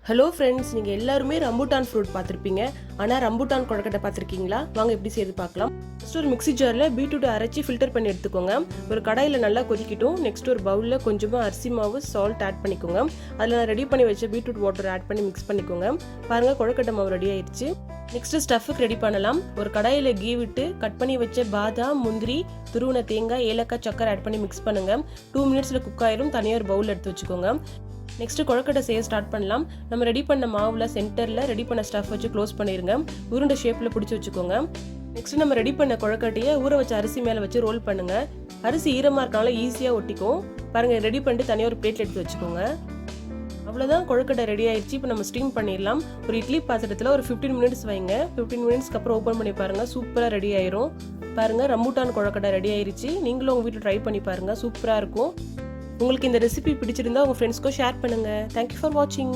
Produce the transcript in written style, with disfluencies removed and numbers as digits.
Hello friends, நீங்கள் எல்லாருமே rambutan fruit பார்த்துருப்பீங்க. ஆனால் ரம்பூட்டான் கொழுக்கட்டை பார்த்துருக்கீங்களா? வாங்க எப்படி செய்து பார்க்கலாம். ஃபஸ்ட்டு ஒரு மிக்ஸி ஜாரில் பீட்ரூட் அரைச்சி ஃபில்டர் பண்ணி எடுத்துக்கோங்க. ஒரு கடாயில் நல்லா கொதிக்கட்டும். நெக்ஸ்ட் ஒரு பவுலில் கொஞ்சமாக அரிசி மாவு, சால்ட் ஆட் பண்ணிக்கோங்க. அதில் நான் ரெடி பண்ணி வச்ச பீட்ரூட் வாட்டர் ஆட் பண்ணி மிக்ஸ் பண்ணிக்கோங்க. பாருங்கள், கொழுக்கட்டை மாவு ரெடி ஆயிடுச்சு. நெக்ஸ்ட்டு ஸ்டஃபுக்கு ரெடி பண்ணலாம். ஒரு கடாயில் கீ விட்டு கட் பண்ணி வச்ச பாதாம், முந்திரி, துருவன தேங்காய், ஏலக்காய், சக்கரை ஆட் பண்ணி மிக்ஸ் பண்ணுங்கள். 2 மினிட்ஸில் குக் ஆயிரும். தனியாக ஒரு பவுல் எடுத்து வச்சுக்கோங்க. நெக்ஸ்ட்டு கொழுக்கட்டை செய்ய ஸ்டார்ட் பண்ணலாம். நம்ம ரெடி பண்ண மாவில் சென்டரில் ரெடி பண்ண ஸ்டஃப் வச்சு க்ளோஸ் பண்ணிடுங்க. உருண்டை ஷேப்பில் பிடிச்சி வச்சுக்கோங்க. நெக்ஸ்ட்டு நம்ம ரெடி பண்ண கொழுக்கட்டையை ஊற வச்ச அரிசி மேலே வச்சு ரோல் பண்ணுங்கள். அரிசி ஈரமாக இருக்கனால ஈஸியாக ஒட்டிக்கும். பாருங்கள், ரெடி பண்ணிட்டு தனியாக ஒரு பிளேட்டில் எடுத்து வச்சுக்கோங்க. அவ்வளோதான், கொழுக்கட்டை ரெடி ஆயிடுச்சு. இப்போ நம்ம ஸ்டீம் பண்ணிடலாம். ஒரு இட்லி பாத்திரத்தில் ஒரு 15 மினிட்ஸ் வைங்க. 15 மினிட்ஸ்க்கு அப்புறம் ஓப்பன் பண்ணி பாருங்கள். சூப்பராக ரெடி ஆயிரும். பாருங்கள், ரம்பூட்டான் கொழுக்கட்டை ரெடி ஆயிடுச்சு. நீங்களும் உங்கள் வீட்டில் ட்ரை பண்ணி பாருங்கள். சூப்பராக இருக்கும். உங்களுக்கு இந்த ரெசிபி பிடிச்சிருந்தா உங்கள் ஃப்ரெண்ட்ஸ்க்கும் ஷேர் பண்ணுங்கள். தேங்க்யூ ஃபார் வாட்சிங்.